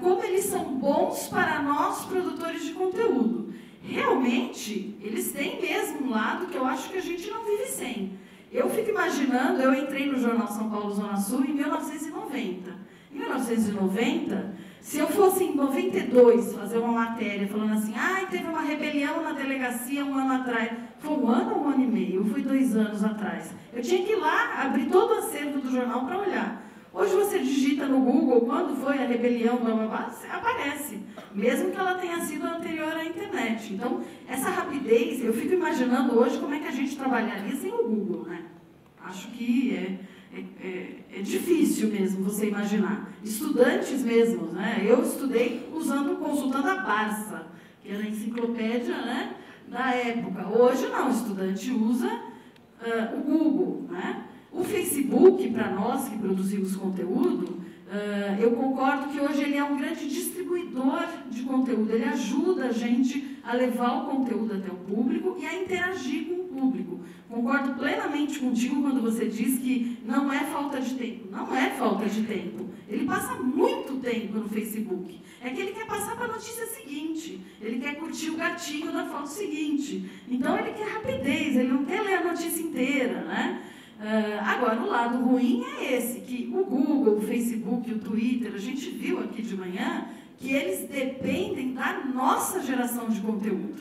como eles são bons para nós, produtores de conteúdo. Realmente, eles têm mesmo um lado que eu acho que a gente não vive sem. Eu fico imaginando, eu entrei no Jornal São Paulo Zona Sul em 1990. Em 1990, se eu fosse em 92 fazer uma matéria falando assim, teve uma rebelião na delegacia um ano atrás, foi um ano ou um ano e meio, foi 2 anos atrás. Eu tinha que ir lá, abrir todo o acervo do jornal para olhar. Hoje você digita no Google quando foi a rebelião, blá, blá, blá, aparece, mesmo que ela tenha sido anterior à internet. Então, essa rapidez, eu fico imaginando hoje como é que a gente trabalharia sem o Google, né? Acho que é difícil mesmo você imaginar. Estudantes mesmo, né? Eu estudei consultando a Barça, que era a enciclopédia, né, da época. Hoje não, o estudante usa o Google, né? O Facebook, para nós que produzimos conteúdo, eu concordo que hoje ele é um grande distribuidor de conteúdo. Ele ajuda a gente a levar o conteúdo até o público e a interagir com o público. Concordo plenamente contigo quando você diz que não é falta de tempo. Não é falta de tempo. Ele passa muito tempo no Facebook. É que ele quer passar para a notícia seguinte. Ele quer curtir o gatinho da foto seguinte. Então, ele quer rapidez, ele não quer ler a notícia inteira, né? Agora, o lado ruim é esse, que o Google, o Facebook, o Twitter, a gente viu aqui de manhã, que eles dependem da nossa geração de conteúdo.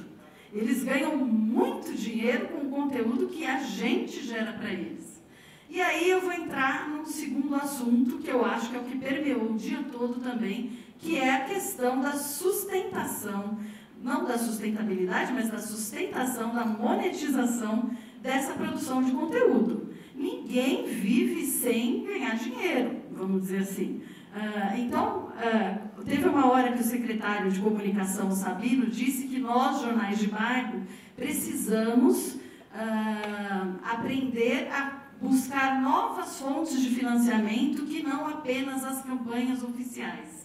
Eles ganham muito dinheiro com o conteúdo que a gente gera para eles. E aí eu vou entrar num segundo assunto, que eu acho que é o que permeou o dia todo também, que é a questão da sustentação, não da sustentabilidade, mas da sustentação, da monetização dessa produção de conteúdo. Ninguém vive sem ganhar dinheiro, vamos dizer assim. Então, teve uma hora que o secretário de Comunicação, Sabino, disse que nós, jornais de bairro, precisamos aprender a buscar novas fontes de financiamento que não apenas as campanhas oficiais.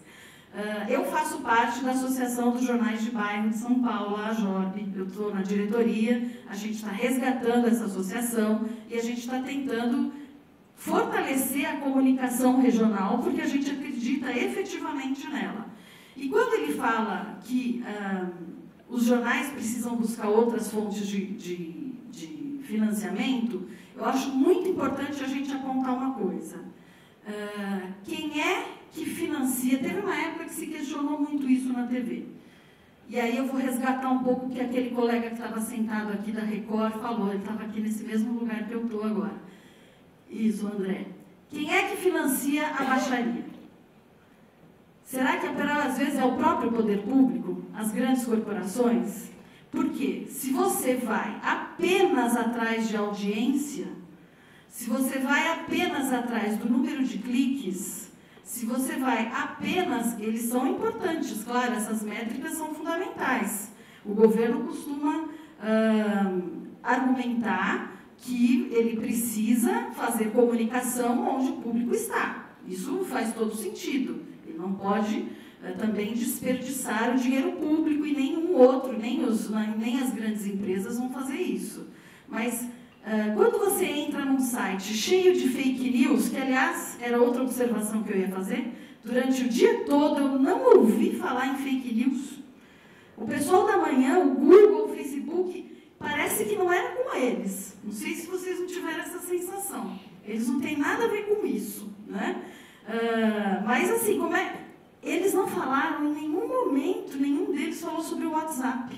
Eu faço parte da Associação dos Jornais de Bairro de São Paulo, a AJOB. Eu estou na diretoria, a gente está resgatando essa associação e a gente está tentando fortalecer a comunicação regional, porque a gente acredita efetivamente nela. E quando ele fala que os jornais precisam buscar outras fontes de financiamento, eu acho muito importante a gente apontar uma coisa. Quem é que financia? Teve uma época que se questionou muito isso na TV. E aí eu vou resgatar um pouco o que aquele colega que estava sentado aqui da Record falou. Ele estava aqui nesse mesmo lugar que eu estou agora. Isso, André. Quem é que financia a baixaria? Será que, às vezes, é o próprio poder público? As grandes corporações? Porque se você vai apenas atrás de audiência, se você vai apenas atrás do número de cliques, se você vai apenas... Eles são importantes, claro, essas métricas são fundamentais. O governo costuma argumentar que ele precisa fazer comunicação onde o público está. Isso faz todo sentido. Ele não pode também desperdiçar o dinheiro público e nenhum outro, nem as grandes empresas vão fazer isso. Mas quando você entra num site cheio de fake news, que aliás era outra observação que eu ia fazer, durante o dia todo eu não ouvi falar em fake news. O pessoal da manhã, o Google, o Facebook, parece que não era com eles. Não sei se vocês não tiveram essa sensação. Eles não têm nada a ver com isso, né? Mas assim, eles não falaram em nenhum momento, nenhum deles falou sobre o WhatsApp.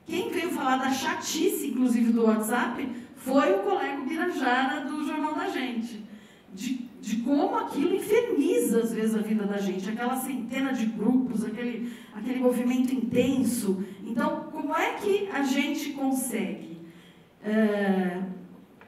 Quem veio falar da chatice, inclusive, do WhatsApp, foi o colega Birajara do Jornal da Gente, de como aquilo inferniza, às vezes, a vida da gente, aquela centena de grupos, aquele movimento intenso. Então, como é que a gente consegue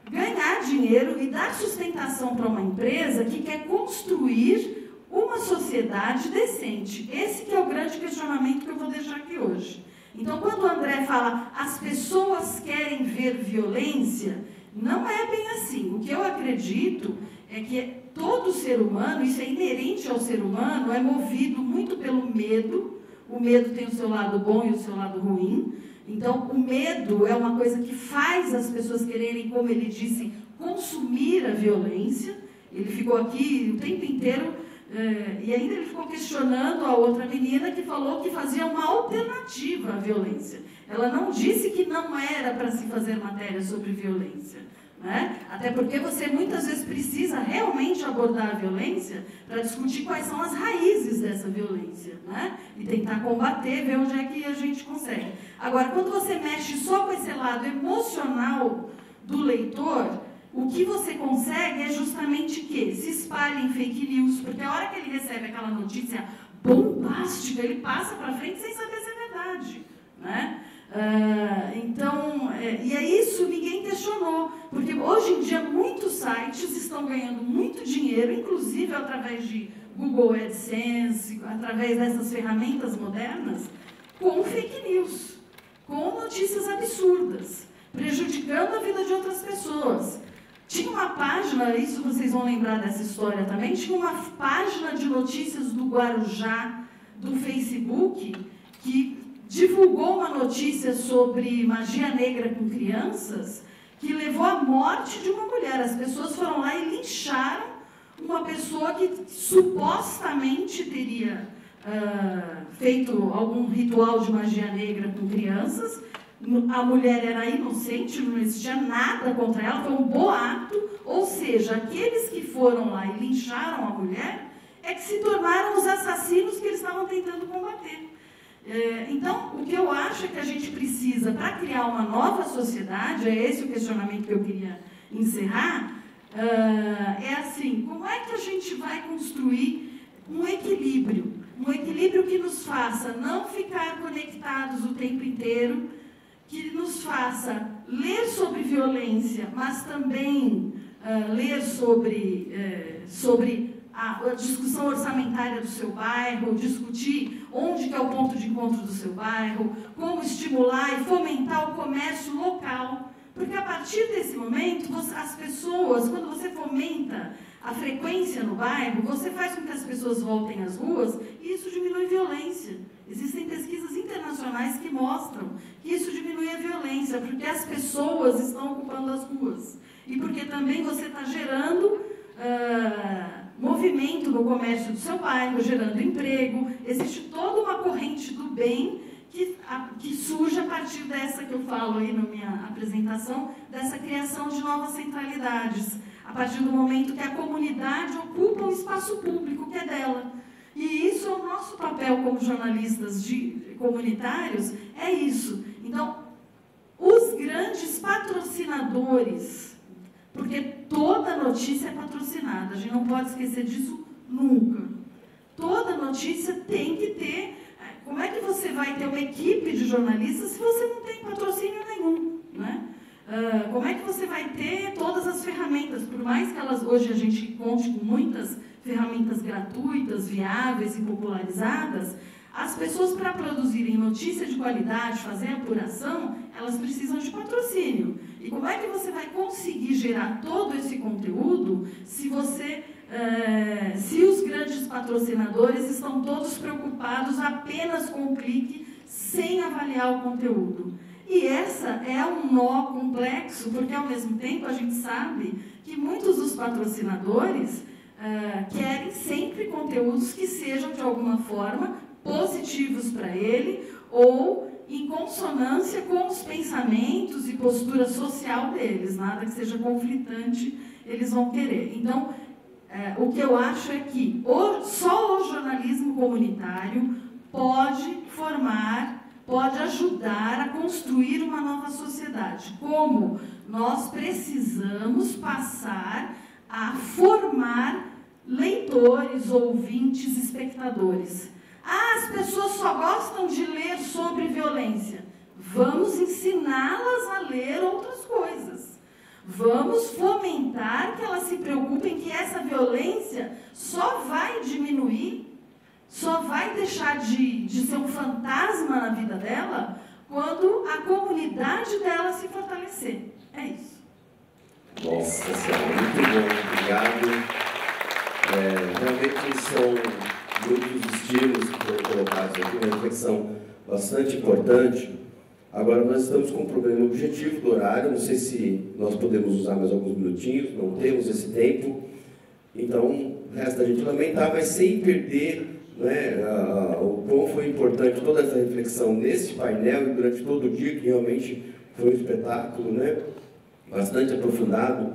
ganhar dinheiro e dar sustentação para uma empresa que quer construir uma sociedade decente? Esse que é o grande questionamento que eu vou deixar aqui hoje. Então, quando o André fala as pessoas querem ver violência, não é bem assim. O que eu acredito é que todo ser humano, isso é inerente ao ser humano, é movido muito pelo medo. O medo tem o seu lado bom e o seu lado ruim. Então, o medo é uma coisa que faz as pessoas quererem, como ele disse, consumir a violência. Ele ficou aqui o tempo inteiro, e ainda ele ficou questionando a outra menina que falou que fazia uma alternativa à violência. Ela não disse que não era para se fazer matéria sobre violência, né? Até porque você muitas vezes precisa realmente abordar a violência para discutir quais são as raízes dessa violência, né? E tentar combater, ver onde é que a gente consegue. Agora, quando você mexe só com esse lado emocional do leitor, o que você consegue é justamente que se espalhem fake news, porque a hora que ele recebe aquela notícia bombástica, ele passa para frente sem saber se é verdade, né? E é isso, ninguém questionou, porque hoje em dia muitos sites estão ganhando muito dinheiro, inclusive através de Google AdSense, através dessas ferramentas modernas, com fake news, com notícias absurdas, prejudicando a vida de outras pessoas. Tinha uma página, isso vocês vão lembrar dessa história também, tinha uma página de notícias do Guarujá, do Facebook, que divulgou uma notícia sobre magia negra com crianças, que levou à morte de uma mulher. As pessoas foram lá e lincharam uma pessoa que supostamente teria feito algum ritual de magia negra com crianças. A mulher era inocente, não existia nada contra ela, foi um boato. Ou seja, aqueles que foram lá e lincharam a mulher é que se tornaram os assassinos que eles estavam tentando combater. Então, o que eu acho é que a gente precisa, para criar uma nova sociedade, é esse o questionamento que eu queria encerrar, é assim, como é que a gente vai construir um equilíbrio que nos faça não ficar conectados o tempo inteiro, que nos faça ler sobre violência, mas também ler sobre a discussão orçamentária do seu bairro, discutir onde que é o ponto de encontro do seu bairro, como estimular e fomentar o comércio local. Porque a partir desse momento, as pessoas, quando você fomenta a frequência no bairro, você faz com que as pessoas voltem às ruas e isso diminui a violência. Existem pesquisas internacionais que mostram que isso diminui a violência, porque as pessoas estão ocupando as ruas. E porque também você está gerando movimento no comércio do seu bairro, gerando emprego. Existe toda uma corrente do bem que surge a partir dessa que eu falo aí na minha apresentação, dessa criação de novas centralidades, a partir do momento que a comunidade ocupa o espaço público que é dela. E isso é o nosso papel como jornalistas comunitários, é isso. Então, os grandes patrocinadores, porque toda notícia é patrocinada, a gente não pode esquecer disso nunca. Toda notícia tem que ter. Como é que você vai ter uma equipe de jornalistas se você não tem patrocínio nenhum, né? Como é que você vai ter todas as ferramentas, por mais que hoje a gente conte com muitas ferramentas gratuitas, viáveis e popularizadas, as pessoas, para produzirem notícia de qualidade, fazer apuração, elas precisam de patrocínio. E como é que você vai conseguir gerar todo esse conteúdo se os grandes patrocinadores estão todos preocupados apenas com o clique, sem avaliar o conteúdo? E essa é um nó complexo, porque, ao mesmo tempo, a gente sabe que muitos dos patrocinadores querem sempre conteúdos que sejam, de alguma forma, positivos para ele ou em consonância com os pensamentos e postura social deles. Nada que seja conflitante, eles vão querer. Então, o que eu acho é que só o jornalismo comunitário pode formar pode ajudar a construir uma nova sociedade. Como nós precisamos passar a formar leitores, ouvintes, espectadores. As pessoas só gostam de ler sobre violência. Vamos ensiná-las a ler outras coisas. Vamos fomentar que elas se preocupem que essa violência só vai diminuir, só vai deixar de ser um fantasma na vida dela quando a comunidade dela se fortalecer. É isso. Nossa Senhora, muito bom, obrigado. Realmente são muitos estímulos que foram colocados aqui, uma reflexão bastante importante. Agora nós estamos com um problema objetivo do horário, não sei se nós podemos usar mais alguns minutinhos, não temos esse tempo, então resta a gente lamentar, mas sem perder, né, o quão foi importante toda essa reflexão nesse painel e durante todo o dia, que realmente foi um espetáculo, né, bastante aprofundado,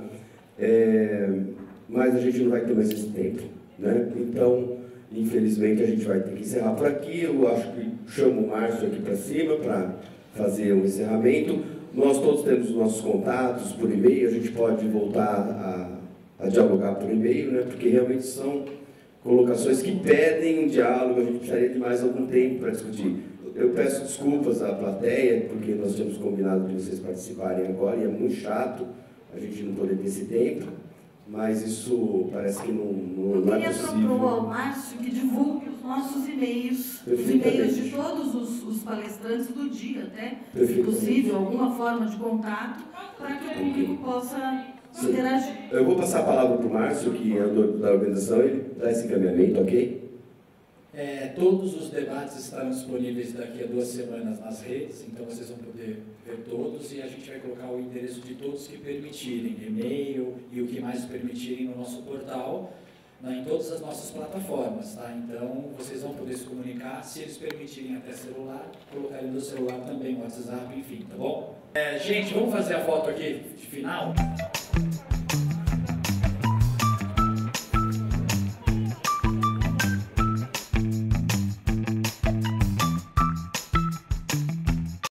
mas a gente não vai ter mais esse tempo, né? Então, infelizmente, a gente vai ter que encerrar por aqui. Eu acho que chamo o Márcio aqui para cima para fazer um encerramento. Nós todos temos os nossos contatos por e-mail, a gente pode voltar a dialogar por e-mail, né? Porque realmente são colocações que pedem um diálogo, a gente precisaria de mais algum tempo para discutir. Eu peço desculpas à plateia, porque nós tínhamos combinado de vocês participarem agora, e é muito chato a gente não poder ter esse tempo, mas isso parece que não é possível. Eu queria propor ao Márcio que divulgue os nossos e-mails, os e-mails de todos os palestrantes do dia, até, se possível, alguma forma de contato, para que o público possa interagir. Eu vou passar a palavra para o Márcio, que é o dono da organização, ele dá esse encaminhamento, ok? Todos os debates estarão disponíveis daqui a 2 semanas nas redes, então vocês vão poder ver todos e a gente vai colocar o endereço de todos que permitirem, e-mail e o que mais permitirem no nosso portal, né, em todas as nossas plataformas, tá? Então vocês vão poder se comunicar, se eles permitirem até celular, colocarem no celular também, WhatsApp, enfim, tá bom? Gente, vamos fazer a foto aqui de final?